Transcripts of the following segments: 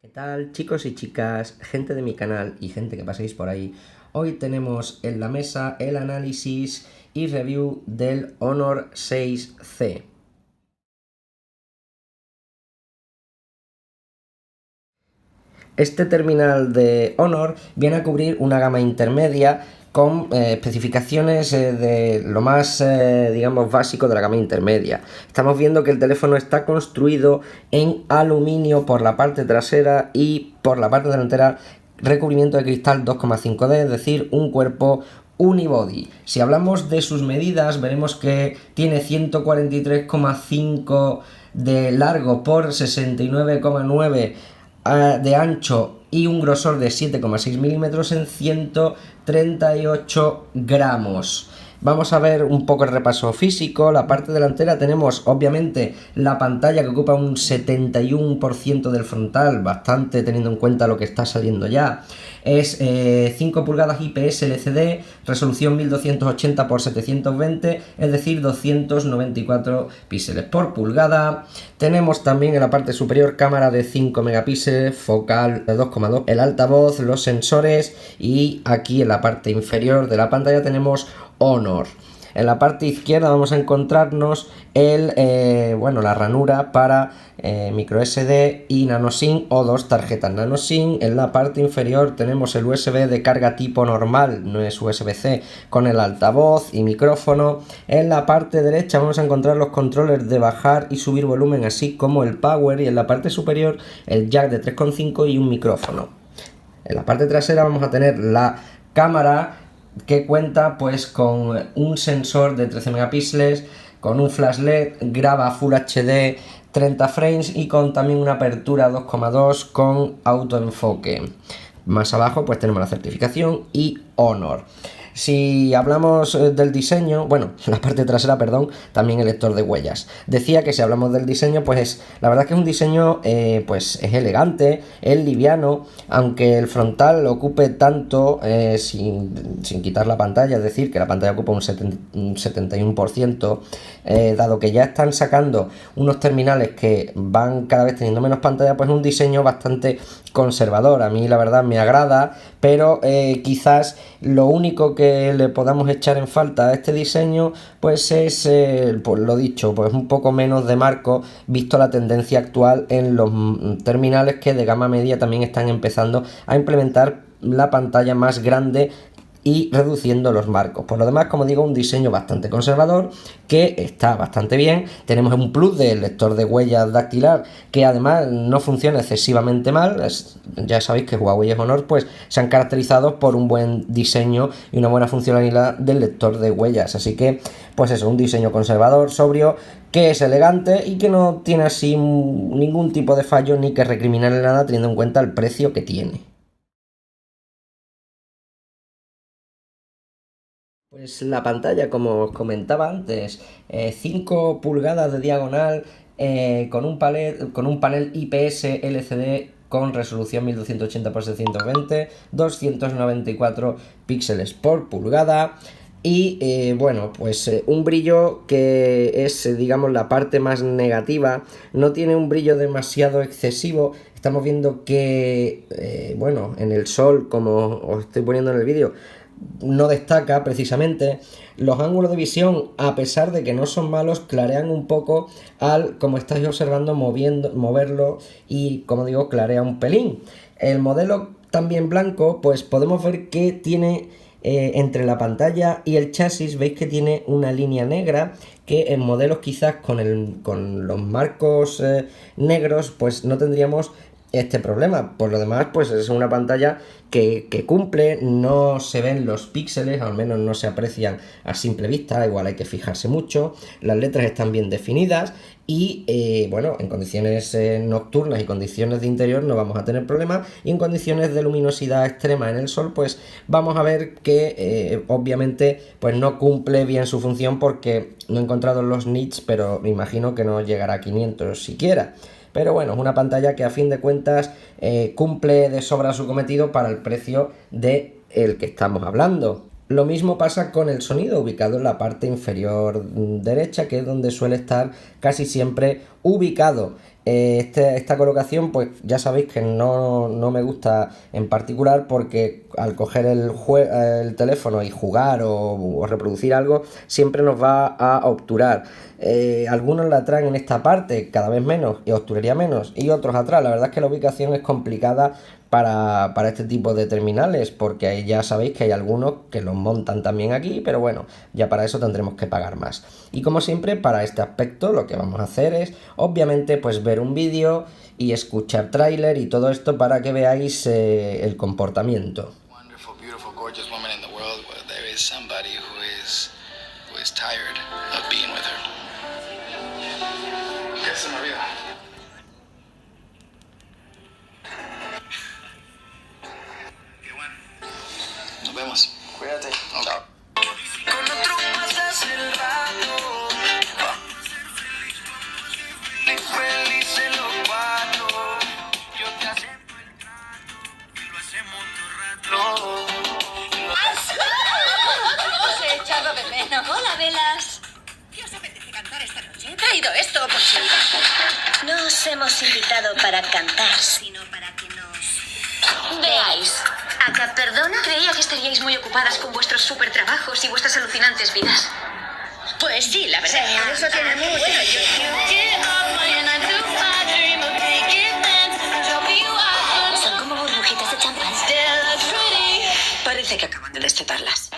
¿Qué tal, chicos y chicas, gente de mi canal y gente que paséis por ahí? Hoy tenemos en la mesa el análisis y review del Honor 6C. Este terminal de Honor viene a cubrir una gama intermedia con especificaciones de lo más, digamos, básico de la gama intermedia. Estamos viendo que el teléfono está construido en aluminio por la parte trasera y por la parte delantera recubrimiento de cristal 2,5D, es decir, un cuerpo unibody. Si hablamos de sus medidas, veremos que tiene 143,5 de largo por 69,9 de ancho y un grosor de 7,6 milímetros en 138 gramos. Vamos a ver un poco el repaso físico. La parte delantera tenemos obviamente la pantalla que ocupa un 71% del frontal, bastante teniendo en cuenta lo que está saliendo ya. Es 5 pulgadas IPS LCD, resolución 1280 x 720, es decir, 294 píxeles por pulgada. Tenemos también en la parte superior cámara de 5 megapíxeles, focal de 2,2, el altavoz, los sensores, y aquí en la parte inferior de la pantalla tenemos Honor. En la parte izquierda vamos a encontrarnos la ranura para micro SD y nano SIM o dos tarjetas nano SIM. En la parte inferior tenemos el USB de carga tipo normal, no es USB-C, con el altavoz y micrófono. En la parte derecha vamos a encontrar los controles de bajar y subir volumen, así como el power, y en la parte superior el jack de 3,5 y un micrófono. En la parte trasera vamos a tener la cámara, que cuenta pues con un sensor de 13 megapíxeles, con un flash LED, graba Full HD 30 frames y con también una apertura 2,2 con autoenfoque. Más abajo pues tenemos la certificación y Honor. Si hablamos del diseño, bueno, la parte trasera, perdón, también el lector de huellas. Decía que si hablamos del diseño, pues la verdad es que es un diseño, pues es elegante, es liviano, aunque el frontal ocupe tanto sin quitar la pantalla, es decir, que la pantalla ocupa un 71%, dado que ya están sacando unos terminales que van cada vez teniendo menos pantalla, pues es un diseño bastante conservador. A mí la verdad me agrada, pero quizás lo único que le podamos echar en falta a este diseño pues es, pues lo dicho, pues un poco menos de marco, visto la tendencia actual en los terminales que de gama media también están empezando a implementar la pantalla más grande y reduciendo los marcos. Por lo demás, como digo, un diseño bastante conservador que está bastante bien. Tenemos un plus del lector de huellas dactilar que además no funciona excesivamente mal. Ya sabéis que Huawei y Honor pues se han caracterizado por un buen diseño y una buena funcionalidad del lector de huellas. Así que pues eso, un diseño conservador, sobrio, que es elegante y que no tiene así ningún tipo de fallo ni que recriminarle nada, teniendo en cuenta el precio que tiene. Pues la pantalla, como os comentaba antes, 5 pulgadas de diagonal, con un panel IPS LCD con resolución 1280 x 720, 294 píxeles por pulgada. Y un brillo que es, digamos, la parte más negativa. No tiene un brillo demasiado excesivo. Estamos viendo que, en el sol, como os estoy poniendo en el vídeo, no destaca precisamente. Los ángulos de visión, a pesar de que no son malos, clarean un poco al, como estáis observando, moverlo, y como digo, clarea un pelín. El modelo también blanco, pues podemos ver que tiene entre la pantalla y el chasis, veis que tiene una línea negra que en modelos quizás con los marcos negros pues no tendríamos este problema. Por lo demás, pues es una pantalla que cumple, no se ven los píxeles, al menos no se aprecian a simple vista, igual hay que fijarse mucho. Las letras están bien definidas y en condiciones nocturnas y condiciones de interior no vamos a tener problemas, y en condiciones de luminosidad extrema en el sol pues vamos a ver que obviamente pues no cumple bien su función, porque no he encontrado los nits, pero me imagino que no llegará a 500 siquiera. Pero bueno, es una pantalla que a fin de cuentas cumple de sobra su cometido para el precio del que estamos hablando. Lo mismo pasa con el sonido, ubicado en la parte inferior derecha, que es donde suele estar casi siempre ubicado. esta colocación, pues ya sabéis que no me gusta en particular, porque al coger el teléfono y jugar o reproducir algo, siempre nos va a obturar. Algunos la traen en esta parte, cada vez menos, y obturaría menos, y otros atrás. La verdad es que la ubicación es complicada para este tipo de terminales, porque ahí ya sabéis que hay algunos que los montan también aquí, pero bueno, ya para eso tendremos que pagar más. Y como siempre, para este aspecto lo que vamos a hacer es, obviamente, pues ver un vídeo y escuchar tráiler y todo esto para que veáis el comportamiento. Nos vemos. Cuídate. Chao. Os he echado de menos. Hola, Velas. ¿Qué os apetece cantar esta noche? He traído esto por si... No os hemos invitado para cantar, sino para que nos veáis. Acá, perdona. Creía que estaríais muy ocupadas con vuestros super trabajos y vuestras alucinantes vidas. Pues sí, la verdad. Por eso tenemos... Son como burbujitas de champán. Parece que acaban de destetarlas.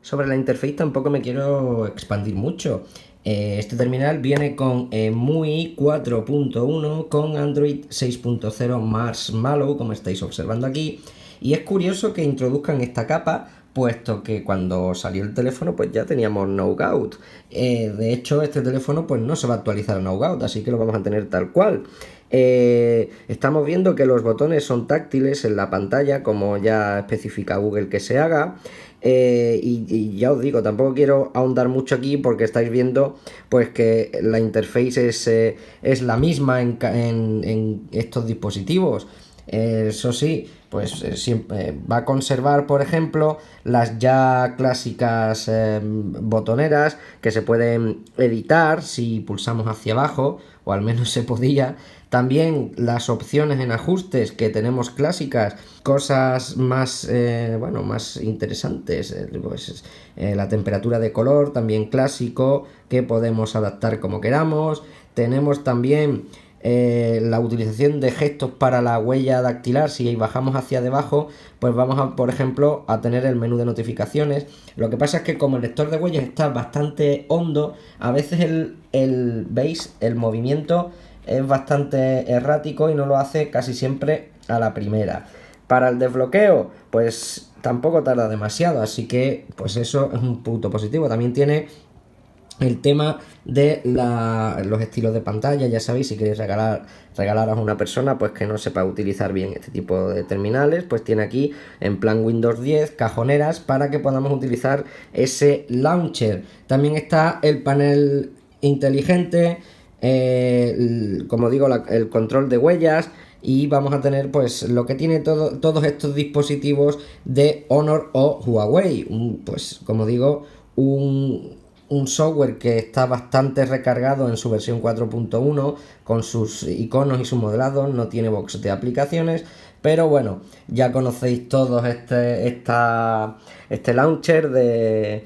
Sobre la interfaz tampoco me quiero expandir mucho. Este terminal viene con MUI 4.1 con Android 6.0 Marshmallow, como estáis observando aquí. Y es curioso que introduzcan esta capa, puesto que cuando salió el teléfono pues ya teníamos Nougat. De hecho, este teléfono pues no se va a actualizar a Nougat, así que lo vamos a tener tal cual. Estamos viendo que los botones son táctiles en la pantalla, como ya especifica Google que se haga. Y ya os digo, tampoco quiero ahondar mucho aquí, porque estáis viendo pues que la interface es la misma en estos dispositivos. Eso sí, pues siempre va a conservar, por ejemplo, las ya clásicas botoneras que se pueden editar si pulsamos hacia abajo, o al menos se podía. También las opciones en ajustes que tenemos clásicas, cosas más, bueno, más interesantes, pues, la temperatura de color también clásico, que podemos adaptar como queramos. Tenemos también la utilización de gestos para la huella dactilar. Si bajamos hacia debajo, pues vamos a, por ejemplo, a tener el menú de notificaciones. Lo que pasa es que como el lector de huellas está bastante hondo, a veces veis, el movimiento es bastante errático y no lo hace casi siempre a la primera. Para el desbloqueo, pues tampoco tarda demasiado, así que pues eso es un punto positivo. También tiene el tema de los estilos de pantalla. Ya sabéis, si queréis regalaros a una persona pues que no sepa utilizar bien este tipo de terminales, pues tiene aquí en plan Windows 10 cajoneras para que podamos utilizar ese launcher. También está el panel inteligente, como digo, el control de huellas, y vamos a tener pues lo que tiene todos estos dispositivos de Honor o Huawei. Pues como digo, un software que está bastante recargado en su versión 4.1 con sus iconos y sus modelados. No tiene box de aplicaciones, pero bueno, ya conocéis todos este launcher de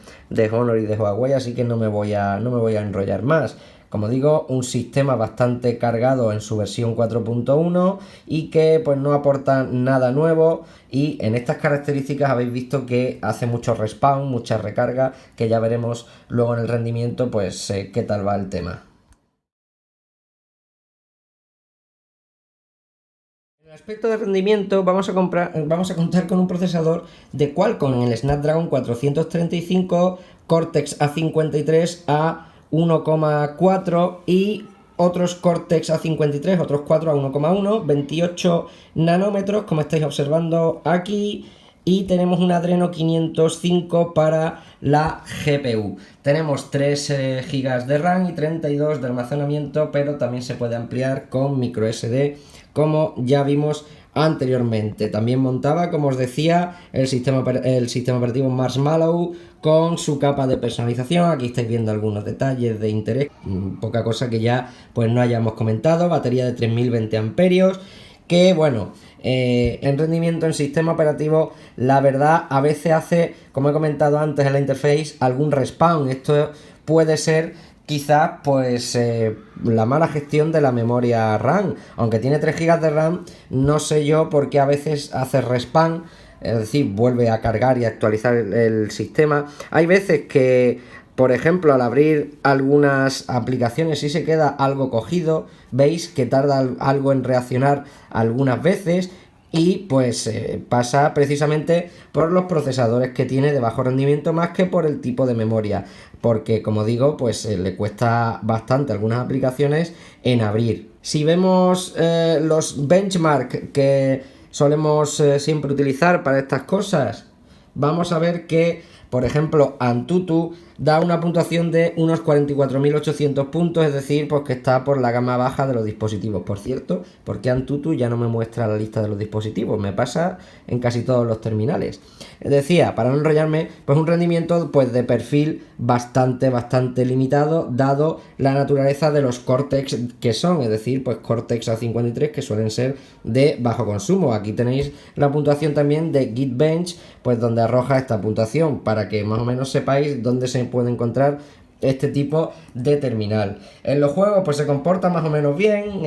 Honor y de Huawei, así que no me voy a enrollar más. Como digo, un sistema bastante cargado en su versión 4.1 y que pues no aporta nada nuevo, y en estas características habéis visto que hace mucho respawn, mucha recarga, que ya veremos luego en el rendimiento pues qué tal va el tema. En el aspecto de rendimiento vamos a contar con un procesador de Qualcomm en el Snapdragon 435 Cortex A53 a 1,4 y otros Cortex A53, otros 4 a 1,1, 28 nanómetros, como estáis observando aquí, y tenemos un Adreno 505 para la GPU. Tenemos 3 GB de RAM y 32 de almacenamiento, pero también se puede ampliar con microSD, como ya vimos anteriormente. También montaba, como os decía, el sistema operativo Marshmallow con su capa de personalización. Aquí estáis viendo algunos detalles de interés, poca cosa que ya pues no hayamos comentado. Batería de 3020 amperios, que bueno, en rendimiento en sistema operativo, la verdad a veces hace, como he comentado antes en la interface, algún respawn. Esto puede ser quizás pues la mala gestión de la memoria RAM. Aunque tiene 3 GB de RAM, no sé yo por qué a veces hace respawn, es decir, vuelve a cargar y actualizar el sistema. Hay veces que, por ejemplo, al abrir algunas aplicaciones sí se queda algo cogido, veis que tarda algo en reaccionar algunas veces. Y pues pasa precisamente por los procesadores que tiene de bajo rendimiento más que por el tipo de memoria, porque como digo, pues le cuesta bastante algunas aplicaciones en abrir. Si vemos los benchmark que solemos siempre utilizar para estas cosas, vamos a ver que, por ejemplo, Antutu da una puntuación de unos 44.800 puntos, es decir, pues que está por la gama baja de los dispositivos. Por cierto, porque Antutu ya no me muestra la lista de los dispositivos, me pasa en casi todos los terminales. Decía, para no enrollarme, pues un rendimiento pues de perfil bastante limitado, dado la naturaleza de los Cortex que son, es decir, pues Cortex A53 que suelen ser de bajo consumo. Aquí tenéis la puntuación también de Geekbench, pues donde arroja esta puntuación, para que más o menos sepáis dónde se puede encontrar este tipo de terminal. En los juegos pues se comporta más o menos bien.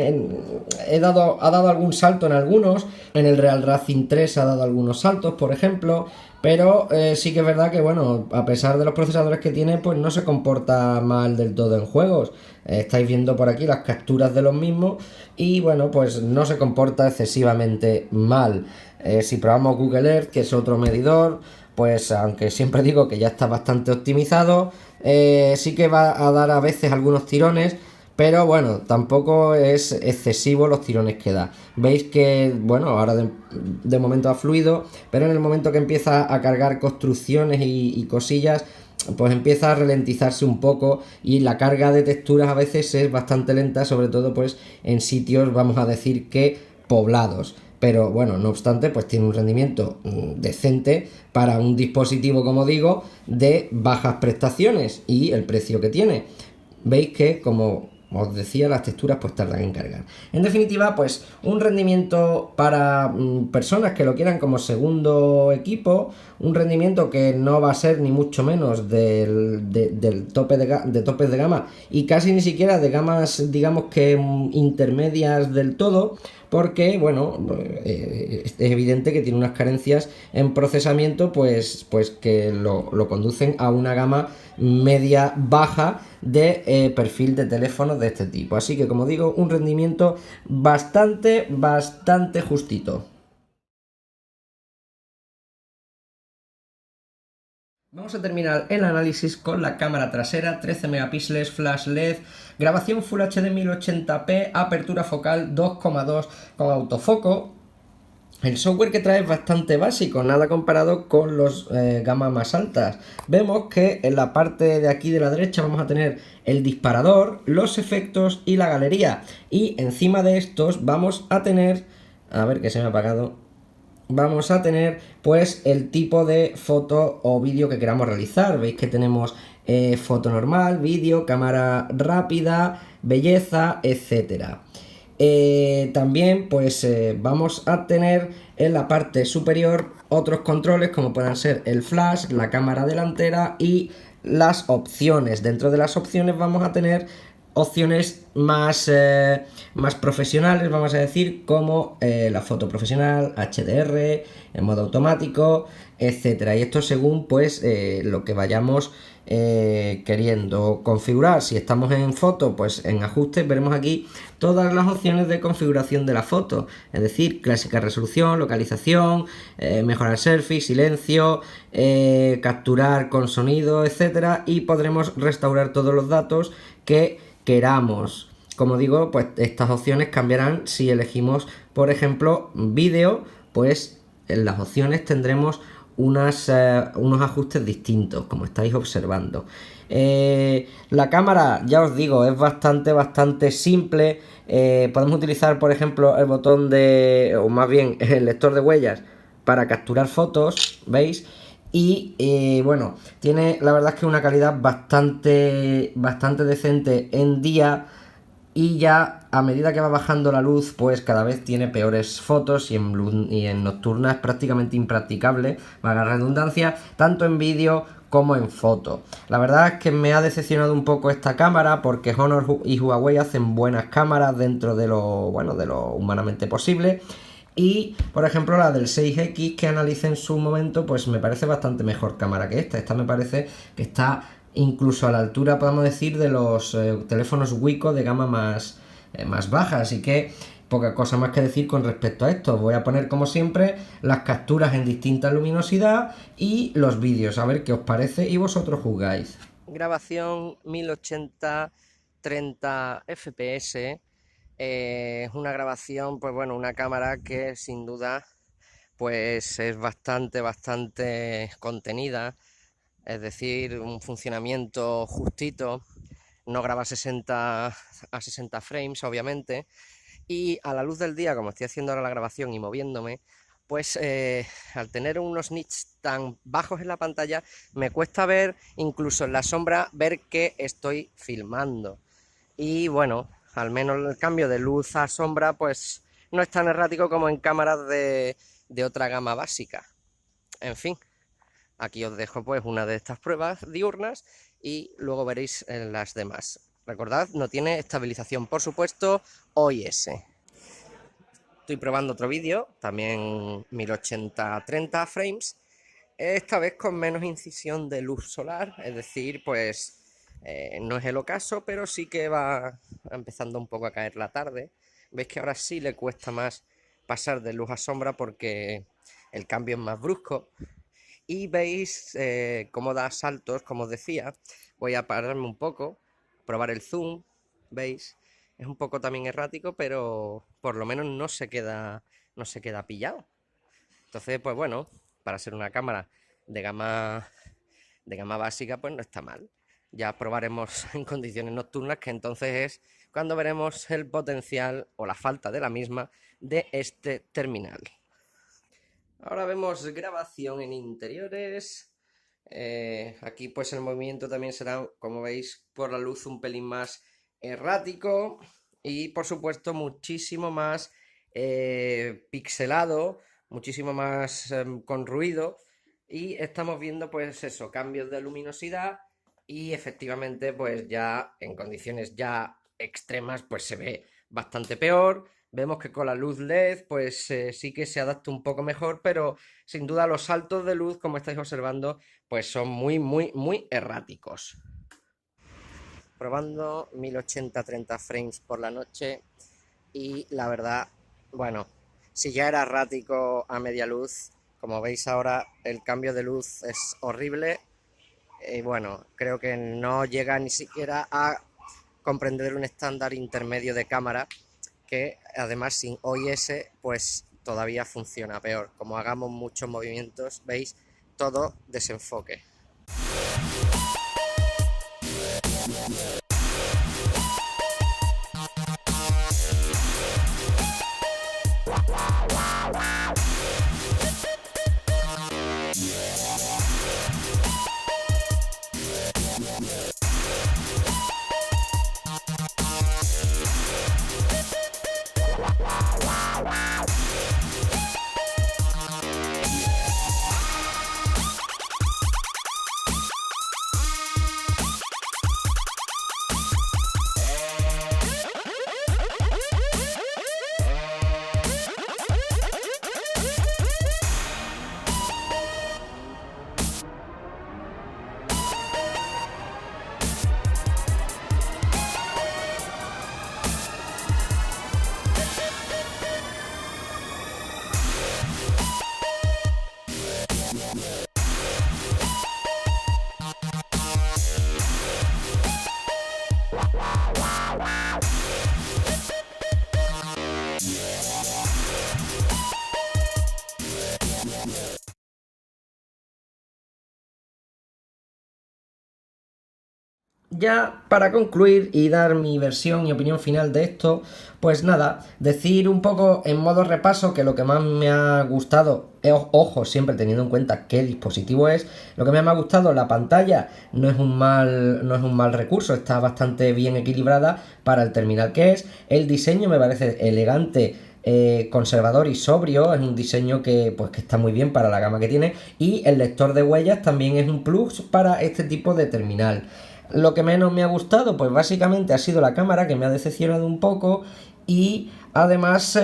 Ha dado algún salto en algunos. En el Real Racing 3 ha dado algunos saltos, por ejemplo. Pero sí que es verdad que, bueno, a pesar de los procesadores que tiene, pues no se comporta mal del todo en juegos. Estáis viendo por aquí las capturas de los mismos y, bueno, pues no se comporta excesivamente mal. Si probamos Google Earth, que es otro medidor, pues aunque siempre digo que ya está bastante optimizado, sí que va a dar a veces algunos tirones, pero bueno, tampoco es excesivo los tirones que da. Veis que, bueno, ahora de momento ha fluido, pero en el momento que empieza a cargar construcciones y cosillas, pues empieza a ralentizarse un poco y la carga de texturas a veces es bastante lenta, sobre todo pues en sitios, vamos a decir que poblados. Pero bueno, no obstante, pues tiene un rendimiento decente para un dispositivo, como digo, de bajas prestaciones y el precio que tiene. Veis que, como os decía, las texturas pues tardan en cargar. En definitiva, pues un rendimiento para personas que lo quieran como segundo equipo, un rendimiento que no va a ser ni mucho menos del tope de topes de gama y casi ni siquiera de gamas, digamos que intermedias del todo, porque, bueno, es evidente que tiene unas carencias en procesamiento, pues que lo conducen a una gama media-baja de perfil de teléfonos de este tipo. Así que, como digo, un rendimiento bastante justito. Vamos a terminar el análisis con la cámara trasera, 13 megapíxeles, flash LED, grabación Full HD 1080p, apertura focal 2,2 con autofoco. El software que trae es bastante básico, nada comparado con los gamas más altas. Vemos que en la parte de aquí de la derecha vamos a tener el disparador, los efectos y la galería. Y encima de estos vamos a tener, a ver que se me ha apagado, vamos a tener pues el tipo de foto o vídeo que queramos realizar. Veis que tenemos foto normal, vídeo, cámara rápida, belleza, etcétera. También pues vamos a tener en la parte superior otros controles como puedan ser el flash, la cámara delantera y las opciones. Dentro de las opciones vamos a tener opciones más profesionales, vamos a decir, como la foto profesional, HDR, en modo automático, etcétera. Y esto según pues lo que vayamos queriendo configurar. Si estamos en foto, pues en ajustes veremos aquí todas las opciones de configuración de la foto, es decir, clásica resolución, localización, mejorar selfie, silencio, capturar con sonido, etcétera, y podremos restaurar todos los datos que queramos. Como digo, pues estas opciones cambiarán si elegimos, por ejemplo, vídeo, pues en las opciones tendremos unos ajustes distintos, como estáis observando. La cámara, ya os digo, es bastante simple. Podemos utilizar, por ejemplo, el botón o más bien el lector de huellas para capturar fotos, ¿veis? Y bueno, tiene la verdad es que una calidad bastante decente en día, y ya a medida que va bajando la luz, pues cada vez tiene peores fotos, y en nocturna es prácticamente impracticable, valga la redundancia, tanto en vídeo como en foto. La verdad es que me ha decepcionado un poco esta cámara, porque Honor y Huawei hacen buenas cámaras dentro de lo humanamente posible. Y, por ejemplo, la del 6X que analicé en su momento, pues me parece bastante mejor cámara que esta. Esta me parece que está incluso a la altura, podemos decir, de los teléfonos Wiko de gama más baja. Así que poca cosa más que decir con respecto a esto. Voy a poner, como siempre, las capturas en distinta luminosidad y los vídeos, a ver qué os parece y vosotros juzgáis. Grabación 1080 30 FPS. Es una grabación, pues bueno, una cámara que sin duda pues es bastante contenida, es decir, un funcionamiento justito, no graba a 60 frames obviamente, y a la luz del día, como estoy haciendo ahora la grabación y moviéndome, pues al tener unos nits tan bajos en la pantalla, me cuesta ver, incluso en la sombra, ver que estoy filmando. Y bueno, al menos el cambio de luz a sombra pues no es tan errático como en cámaras de otra gama básica. En fin, aquí os dejo pues una de estas pruebas diurnas y luego veréis las demás. Recordad, no tiene estabilización, por supuesto, OIS. Estoy probando otro vídeo, también 1080-30 frames, esta vez con menos incisión de luz solar, es decir, pues no es el ocaso, pero sí que va empezando un poco a caer la tarde. Veis que ahora sí le cuesta más pasar de luz a sombra porque el cambio es más brusco. Y veis cómo da saltos, como os decía. Voy a pararme un poco, probar el zoom, veis. Es un poco también errático, pero por lo menos no se queda pillado. Entonces, pues bueno, para ser una cámara de gama básica, pues no está mal. Ya probaremos en condiciones nocturnas, que entonces es cuando veremos el potencial o la falta de la misma de este terminal. Ahora vemos grabación en interiores. Aquí pues el movimiento también será, como veis, por la luz un pelín más errático y por supuesto muchísimo más pixelado, muchísimo más con ruido, y estamos viendo pues eso, cambios de luminosidad, y efectivamente pues ya en condiciones ya extremas pues se ve bastante peor. Vemos que con la luz LED pues sí que se adapta un poco mejor, pero sin duda los saltos de luz, como estáis observando, pues son muy erráticos. Probando 1080-30 frames por la noche, y la verdad, bueno, si ya era errático a media luz, como veis ahora el cambio de luz es horrible. Y bueno, creo que no llega ni siquiera a comprender un estándar intermedio de cámara, que además sin OIS pues todavía funciona peor. Como hagamos muchos movimientos, veis, todo desenfoque. Ya para concluir y dar mi versión y opinión final de esto, pues nada, decir un poco en modo repaso que lo que más me ha gustado, ojo, siempre teniendo en cuenta qué dispositivo es, lo que más me ha gustado, la pantalla no es un mal recurso, está bastante bien equilibrada para el terminal que es, el diseño me parece elegante, conservador y sobrio, es un diseño que está muy bien para la gama que tiene, y el lector de huellas también es un plus para este tipo de terminal. Lo que menos me ha gustado, pues básicamente ha sido la cámara, que me ha decepcionado un poco, y además,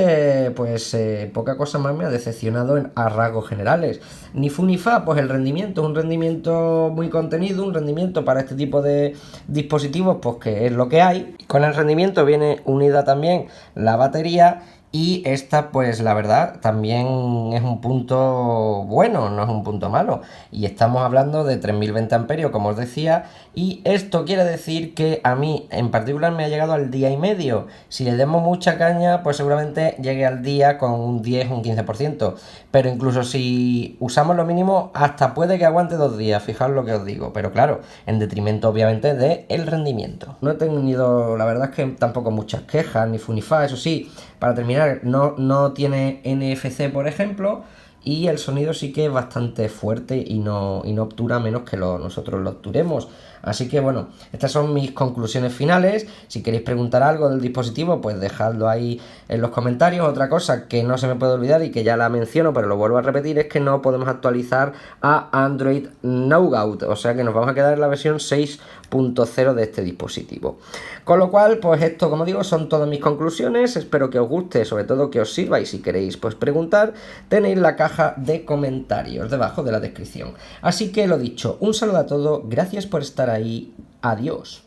poca cosa más me ha decepcionado a rasgos generales. Ni fu ni fa, pues el rendimiento, un rendimiento muy contenido, un rendimiento para este tipo de dispositivos, pues que es lo que hay. Con el rendimiento viene unida también la batería, y esta, pues la verdad, también es un punto bueno, no es un punto malo. Y estamos hablando de 3020 amperios, como os decía, y esto quiere decir que a mí en particular me ha llegado al día y medio. Si le demos mucha caña, pues seguramente llegue al día con un 10, un 15%. Pero incluso si usamos lo mínimo, hasta puede que aguante 2 días, fijaos lo que os digo. Pero claro, en detrimento obviamente del rendimiento. No he tenido, la verdad es que tampoco muchas quejas, ni fu ni fa, eso sí. Para terminar, no tiene NFC, por ejemplo, y el sonido sí que es bastante fuerte y no obtura menos que nosotros lo obturemos. Así que bueno, estas son mis conclusiones finales. Si queréis preguntar algo del dispositivo, pues dejadlo ahí en los comentarios. Otra cosa que no se me puede olvidar y que ya la menciono, pero lo vuelvo a repetir, es que no podemos actualizar a Android Nougat, o sea que nos vamos a quedar en la versión 6.0 de este dispositivo. Con lo cual, pues esto, como digo, son todas mis conclusiones. Espero que os guste, sobre todo que os sirva, y si queréis pues preguntar, tenéis la caja de comentarios debajo de la descripción. Así que lo dicho, un saludo a todos, gracias por estar ahí, adiós.